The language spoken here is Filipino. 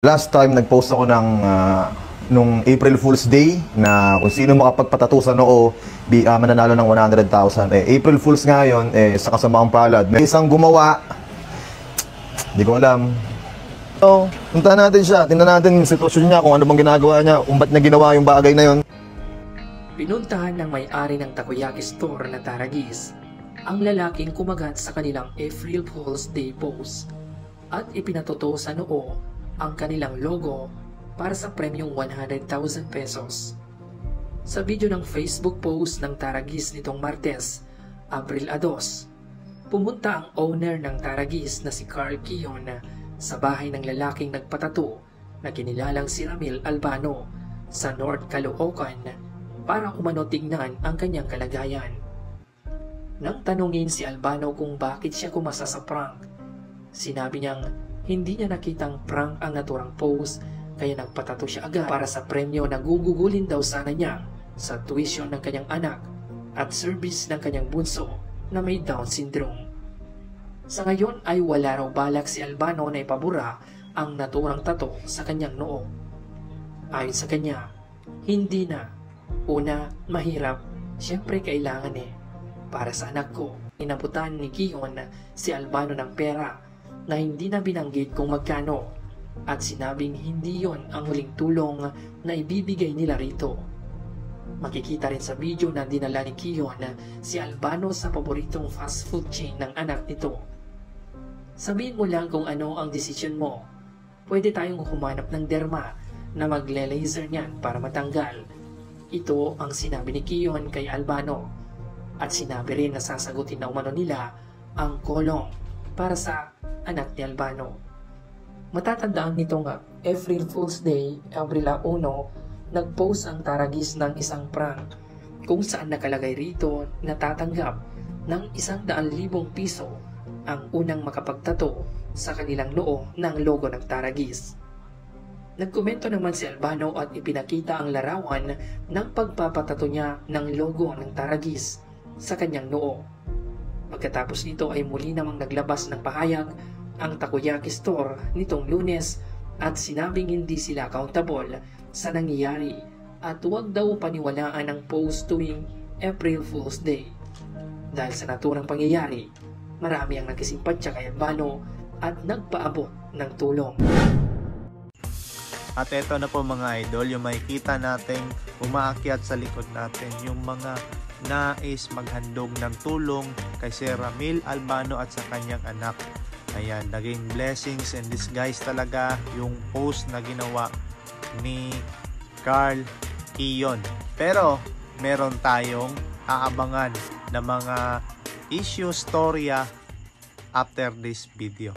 Last time nag-post ako ng nung April Fool's Day na kung sino makapagpatato sa noo mananalo ng 100,000. April Fool's ngayon, sa kasamaang palad, may isang gumawa, hindi ko alam. So, puntahan natin siya, tingnan natin yung sitwasyon niya, kung ano bang ginagawa niya, kung ba't niya ginawa yung bagay na yon. Pinuntahan ng may-ari ng takoyaki store na Taragis ang lalaking kumagat sa kanilang April Fool's Day post at ipinatuto sa noo ang kanilang logo para sa premyong 100,000 pesos. Sa video ng Facebook post ng Taragis nitong Martes, Abril 2, pumunta ang owner ng Taragis na si Carl Kiyon sa bahay ng lalaking nagpatato na kinilalang si Ramil Albano sa North Caloocan para umano tignan ang kanyang kalagayan. Nang tanungin si Albano kung bakit siya kumasa sa prank, sinabi niyang hindi niya nakitang prank ang naturang post kaya nagpatato siya agad para sa premyo na gugugulin daw sana niya sa tuition ng kanyang anak at service ng kanyang bunso na may Down syndrome. Sa ngayon ay wala raw balak si Albano na ipabura ang naturang tato sa kanyang noo. Ayon sa kanya, hindi na. Una, mahirap, siyempre kailangan Para sa anak ko, inabutan ni Kiyon si Albano ng pera na hindi na binanggit kung magkano at sinabing hindi yon ang huling tulong na ibibigay nila rito. Makikita rin sa video na dinala ni Kiyon si Albano sa paboritong fast food chain ng anak nito. Sabihin mo lang kung ano ang desisyon mo. Pwede tayong humanap ng derma na magle-laser niyan para matanggal. Ito ang sinabi ni Kiyon kay Albano at sinabi rin na sasagutin na umano nila ang kolong para sa anak ni Albano. Matatandaan nitong April Fool's Day, Abril 1, nag-post ang Taragis ng isang prank kung saan nakalagay rito na tatanggap ng 100,000 piso ang unang makapagtato sa kanilang noo ng logo ng Taragis. Nagkomento naman si Albano at ipinakita ang larawan ng pagpapatato niya ng logo ng Taragis sa kanyang noo. Pagkatapos nito ay muli namang naglabas ng pahayag ang takoyaki store nitong Lunes at sinabing hindi sila accountable sa nangyayari at huwag daw paniwalaan ang post tuwing April Fool's Day. Dahil sa naturang pangyayari, marami ang nagkasimpatya kay Albano at nagpaabot ng tulong. At eto na po mga idol, yung makikita natin umaakyat sa likod natin, yung mga nais maghandog ng tulong kay Sir Ramil Albano at sa kanyang anak. Ayan, naging blessings in disguise talaga yung post na ginawa ni Carl Kiyon. Pero meron tayong aabangan na mga issue storya after this video.